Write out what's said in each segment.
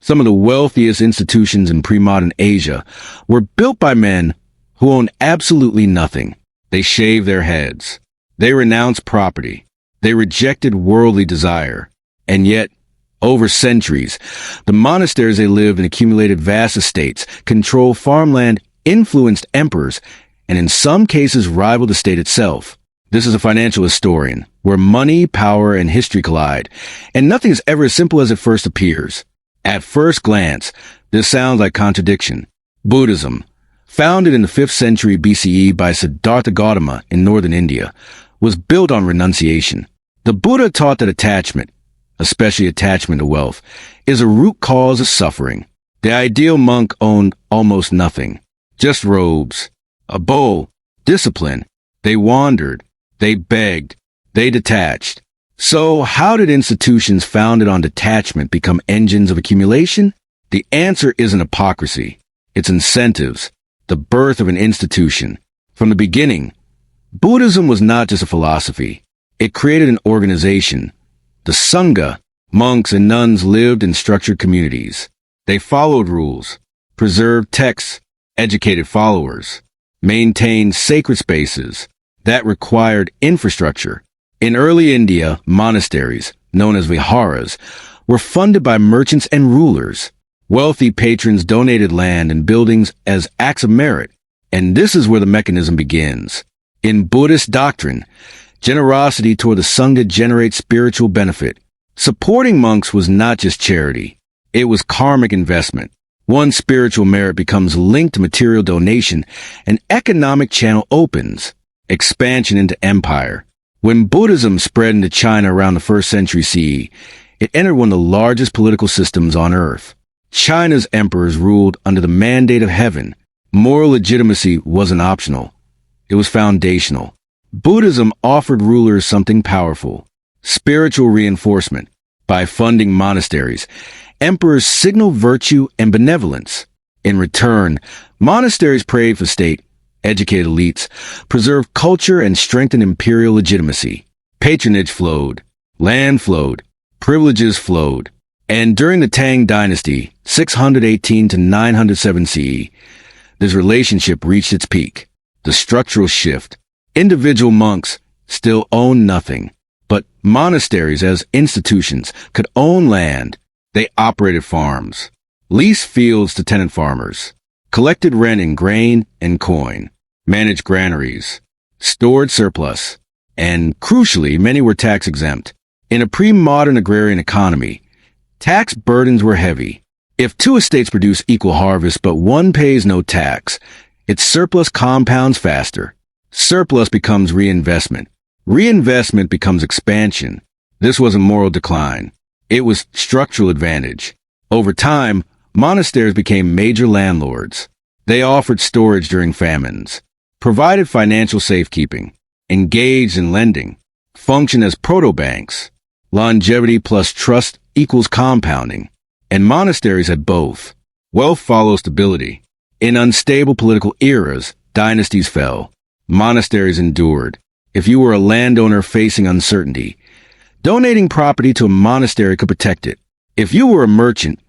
Some of the wealthiest institutions in pre-modern Asia were built by men who owned absolutely nothing. They shaved their heads. They renounced property. They rejected worldly desire. And yet, over centuries, the monasteries they lived in accumulated vast estates, controlled farmland, influenced emperors, and in some cases rivaled the state itself. This is a financial historian, where money, power, and history collide, and nothing is ever as simple as it first appears. At first glance, this sounds like contradiction. Buddhism, founded in the 5th century BCE by Siddhartha Gautama in northern India, was built on renunciation. The Buddha taught that attachment, especially attachment to wealth, is a root cause of suffering. The ideal monk owned almost nothing, just robes, a bowl, discipline. They wandered, they begged, they detached. So how did institutions founded on detachment become engines of accumulation? The answer isn't hypocrisy. It's incentives, the birth of an institution. From the beginning, Buddhism was not just a philosophy. It created an organization. The Sangha, monks and nuns lived in structured communities. They followed rules, preserved texts, educated followers, maintained sacred spaces. That required infrastructure. In early India, monasteries, known as viharas, were funded by merchants and rulers. Wealthy patrons donated land and buildings as acts of merit. And this is where the mechanism begins. In Buddhist doctrine, generosity toward the Sangha generates spiritual benefit. Supporting monks was not just charity. It was karmic investment. One spiritual merit becomes linked to material donation, an economic channel opens. Expansion into empire. When Buddhism spread into China around the 1st century CE, it entered one of the largest political systems on earth. China's emperors ruled under the mandate of heaven. Moral legitimacy wasn't optional. It was foundational. Buddhism offered rulers something powerful, spiritual reinforcement. By funding monasteries, emperors signaled virtue and benevolence. In return, monasteries prayed for state, educated elites, preserved culture, and strengthened imperial legitimacy. Patronage flowed, land flowed, privileges flowed. And during the Tang dynasty, 618 to 907 CE, this relationship reached its peak. The structural shift. Individual monks still owned nothing, but monasteries as institutions could own land. They operated farms, leased fields to tenant farmers, collected rent in grain and coin, managed granaries, stored surplus, and, crucially, many were tax-exempt. In a pre-modern agrarian economy, tax burdens were heavy. If 2 estates produce equal harvest but one pays no tax, its surplus compounds faster. Surplus becomes reinvestment. Reinvestment becomes expansion. This wasn't moral decline. It was structural advantage. Over time, monasteries became major landlords. They offered storage during famines, provided financial safekeeping, engaged in lending, functioned as proto-banks. Longevity plus trust equals compounding. And monasteries had both. Wealth follows stability. In unstable political eras, dynasties fell. Monasteries endured. If you were a landowner facing uncertainty, donating property to a monastery could protect it. If you were a merchant,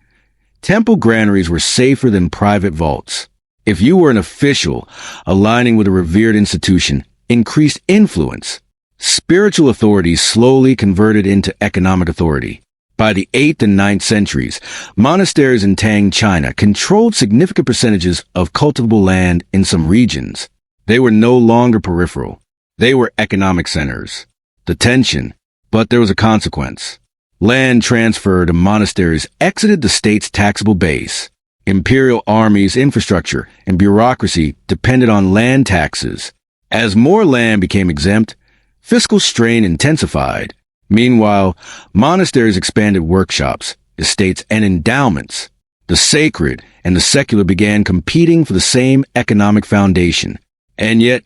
temple granaries were safer than private vaults. If you were an official, aligning with a revered institution increased influence. Spiritual authority slowly converted into economic authority. By the 8th and 9th centuries, monasteries in Tang China controlled significant percentages of cultivable land in some regions. They were no longer peripheral. They were economic centers. The tension, but there was a consequence. Land transfer to monasteries exited the state's taxable base. Imperial armies, infrastructure, and bureaucracy depended on land taxes. As more land became exempt, fiscal strain intensified. Meanwhile, monasteries expanded workshops, estates, and endowments. The sacred and the secular began competing for the same economic foundation. And yet,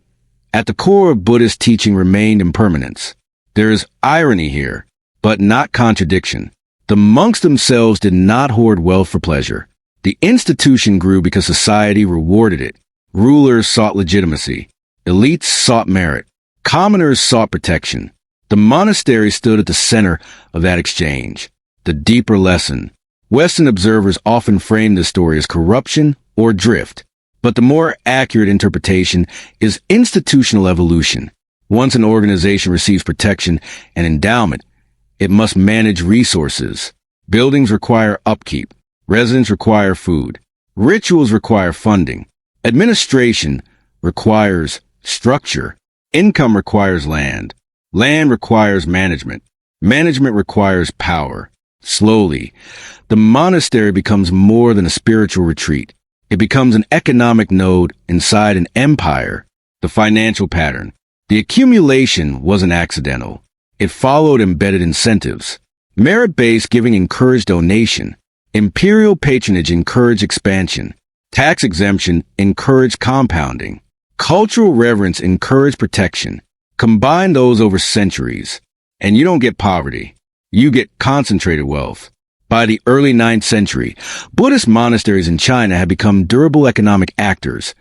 at the core of Buddhist teaching remained impermanence. There is irony here, but not contradiction. The monks themselves did not hoard wealth for pleasure. The institution grew because society rewarded it. Rulers sought legitimacy. Elites sought merit. Commoners sought protection. The monastery stood at the center of that exchange. The deeper lesson. Western observers often frame this story as corruption or drift, but the more accurate interpretation is institutional evolution. Once an organization receives protection and endowment, it must manage resources. Buildings require upkeep. Residents require food. Rituals require funding. Administration requires structure. Income requires land. Land requires management. Management requires power. Slowly, the monastery becomes more than a spiritual retreat. It becomes an economic node inside an empire. The financial pattern. The accumulation wasn't accidental. It followed embedded incentives. Merit-based giving encouraged donation. Imperial patronage encouraged expansion. Tax exemption encouraged compounding. Cultural reverence encouraged protection. Combine those over centuries, and you don't get poverty. You get concentrated wealth. By the early 9th century, Buddhist monasteries in China had become durable economic actors,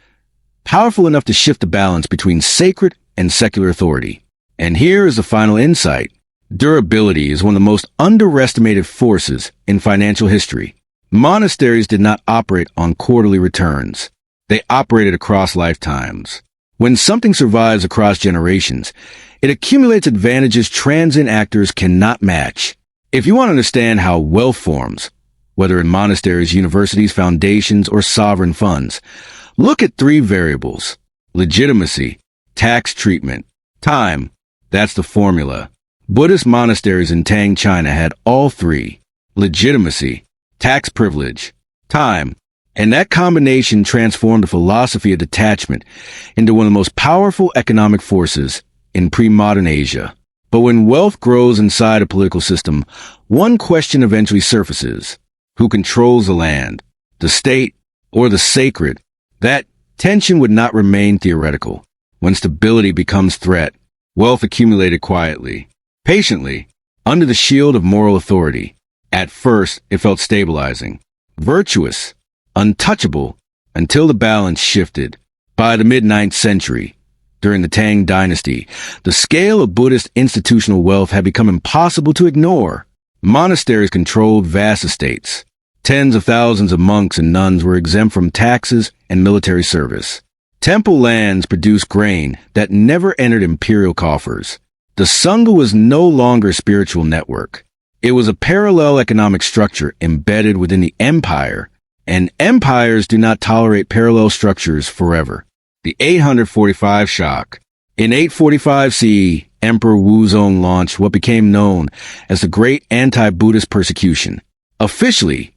powerful enough to shift the balance between sacred and secular authority. And here is the final insight. Durability is one of the most underestimated forces in financial history. Monasteries did not operate on quarterly returns. They operated across lifetimes. When something survives across generations, it accumulates advantages transient actors cannot match. If you want to understand how wealth forms, whether in monasteries, universities, foundations, or sovereign funds, look at 3 variables: legitimacy, tax treatment, time. That's the formula. Buddhist monasteries in Tang, China had all 3: legitimacy, tax privilege, time. And that combination transformed the philosophy of detachment into one of the most powerful economic forces in pre-modern Asia. But when wealth grows inside a political system, one question eventually surfaces: who controls the land, the state, or the sacred? That tension would not remain theoretical. When stability becomes threat, wealth accumulated quietly, patiently, under the shield of moral authority. At first, it felt stabilizing, virtuous, untouchable, until the balance shifted. By the mid-9th century, during the Tang dynasty, the scale of Buddhist institutional wealth had become impossible to ignore. Monasteries controlled vast estates. Tens of thousands of monks and nuns were exempt from taxes and military service. Temple lands produced grain that never entered imperial coffers. The Sangha was no longer a spiritual network. It was a parallel economic structure embedded within the empire, and empires do not tolerate parallel structures forever. The 845 shock. In 845 CE, Emperor Wuzong launched what became known as the Great Anti-Buddhist Persecution. Officially,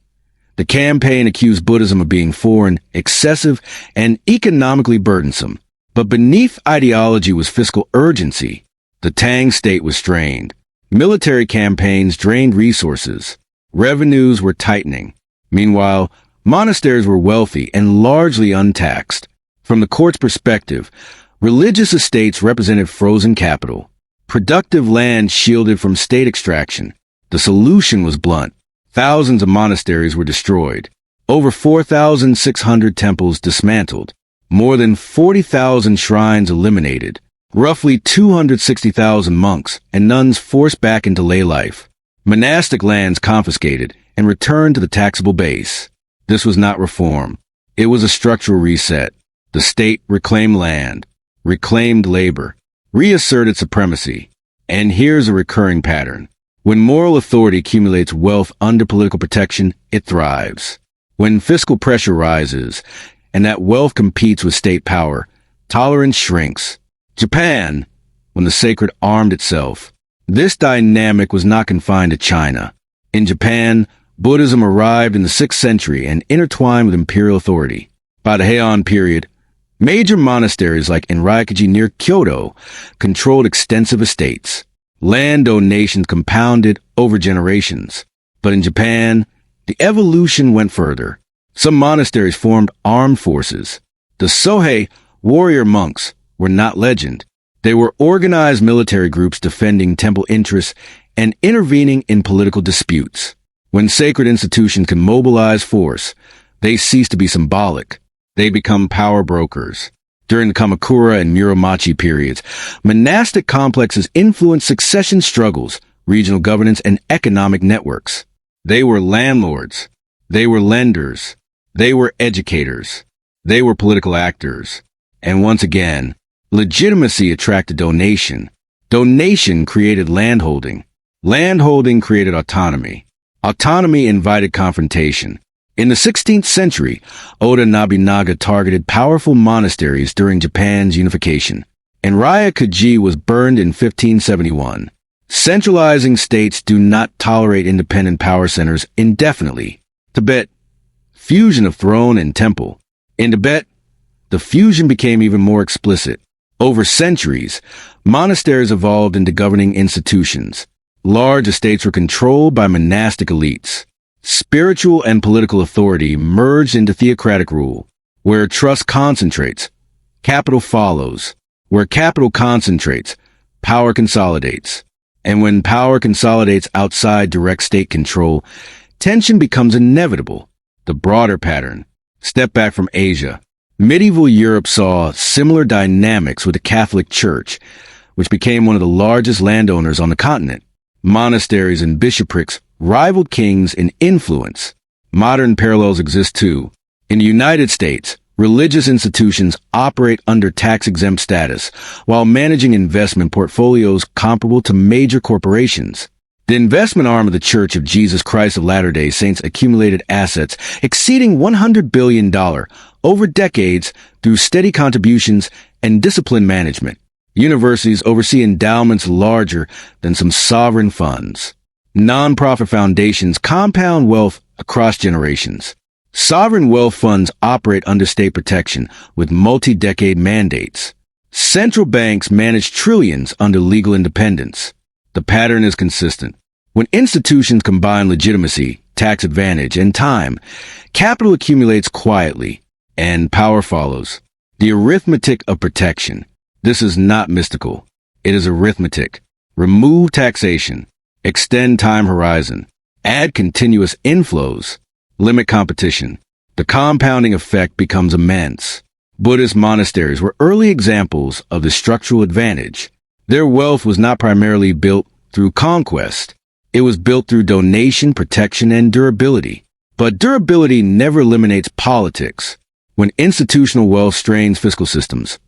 the campaign accused Buddhism of being foreign, excessive, and economically burdensome. But beneath ideology was fiscal urgency. The Tang state was strained. Military campaigns drained resources. Revenues were tightening. Meanwhile, monasteries were wealthy and largely untaxed. From the court's perspective, religious estates represented frozen capital, productive land shielded from state extraction. The solution was blunt. Thousands of monasteries were destroyed, over 4,600 temples dismantled, more than 40,000 shrines eliminated, roughly 260,000 monks and nuns forced back into lay life, monastic lands confiscated and returned to the taxable base. This was not reform. It was a structural reset. The state reclaimed land, reclaimed labor, reasserted supremacy. And here's a recurring pattern. When moral authority accumulates wealth under political protection, it thrives. When fiscal pressure rises, and that wealth competes with state power, tolerance shrinks. Japan, when the sacred armed itself. This dynamic was not confined to China. In Japan, Buddhism arrived in the 6th century and intertwined with imperial authority. By the Heian period, major monasteries like Enryakuji near Kyoto controlled extensive estates. Land donations compounded over generations. But in Japan, the evolution went further. Some monasteries formed armed forces. The Sohei, warrior monks, were not legend. They were organized military groups defending temple interests and intervening in political disputes. When sacred institutions can mobilize force, they cease to be symbolic. They become power brokers. During the Kamakura and Muromachi periods, monastic complexes influenced succession struggles, regional governance, and economic networks. They were landlords. They were lenders. They were educators. They were political actors. And once again, legitimacy attracted donation. Donation created landholding. Landholding created autonomy. Autonomy invited confrontation. In the 16th century, Oda Nobunaga targeted powerful monasteries during Japan's unification, and Ryukaji was burned in 1571. Centralizing states do not tolerate independent power centers indefinitely. Tibet, fusion of throne and temple. In Tibet, the fusion became even more explicit. Over centuries, monasteries evolved into governing institutions. Large estates were controlled by monastic elites. Spiritual and political authority merged into theocratic rule. Where trust concentrates, capital follows. Where capital concentrates, power consolidates. And when power consolidates outside direct state control, tension becomes inevitable. The broader pattern. Step back from Asia. Medieval Europe saw similar dynamics with the Catholic Church, which became one of the largest landowners on the continent. Monasteries and bishoprics rivaled kings in influence. Modern parallels exist too. In the United States, religious institutions operate under tax-exempt status while managing investment portfolios comparable to major corporations. The investment arm of the Church of Jesus Christ of Latter-day Saints accumulated assets exceeding $100 billion over decades through steady contributions and disciplined management. Universities oversee endowments larger than some sovereign funds. Nonprofit foundations compound wealth across generations. Sovereign wealth funds operate under state protection with multi-decade mandates. Central banks manage trillions under legal independence. The pattern is consistent. When institutions combine legitimacy, tax advantage, and time, capital accumulates quietly, and power follows. The arithmetic of protection. This is not mystical. It is arithmetic. Remove taxation. Extend time horizon. Add continuous inflows. Limit competition. The compounding effect becomes immense. Buddhist monasteries were early examples of the structural advantage. Their wealth was not primarily built through conquest. It was built through donation, protection, and durability. But durability never eliminates politics. When institutional wealth strains fiscal systems,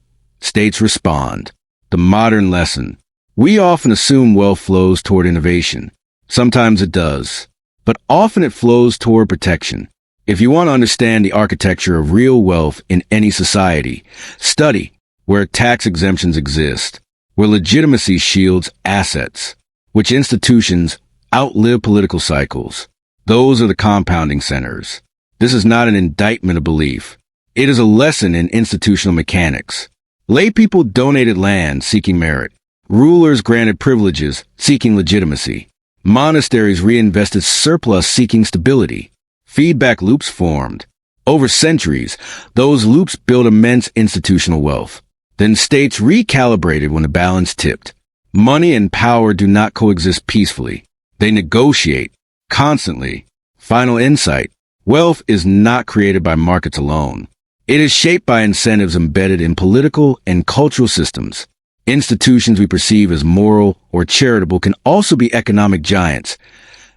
states respond. The modern lesson. We often assume wealth flows toward innovation. Sometimes it does, but often it flows toward protection. If you want to understand the architecture of real wealth in any society, study where tax exemptions exist, where legitimacy shields assets, which institutions outlive political cycles. Those are the compounding centers. This is not an indictment of belief. It is a lesson in institutional mechanics. Laypeople donated land seeking merit. Rulers granted privileges seeking legitimacy. Monasteries reinvested surplus seeking stability. Feedback loops formed. Over centuries, those loops built immense institutional wealth. Then states recalibrated when the balance tipped. Money and power do not coexist peacefully. They negotiate constantly. Final insight. Wealth is not created by markets alone. It is shaped by incentives embedded in political and cultural systems. Institutions we perceive as moral or charitable can also be economic giants,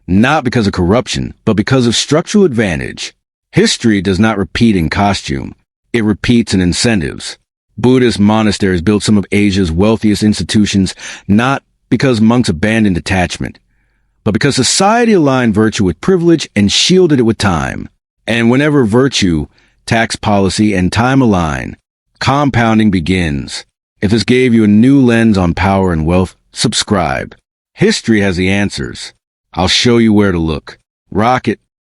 not because of corruption, but because of structural advantage. History does not repeat in costume. It repeats in incentives. Buddhist monasteries built some of Asia's wealthiest institutions, not because monks abandoned detachment, but because society aligned virtue with privilege and shielded it with time. And whenever virtue, tax policy, and time align, compounding begins. If this gave you a new lens on power and wealth, subscribe. History has the answers. I'll show you where to look. Rocket.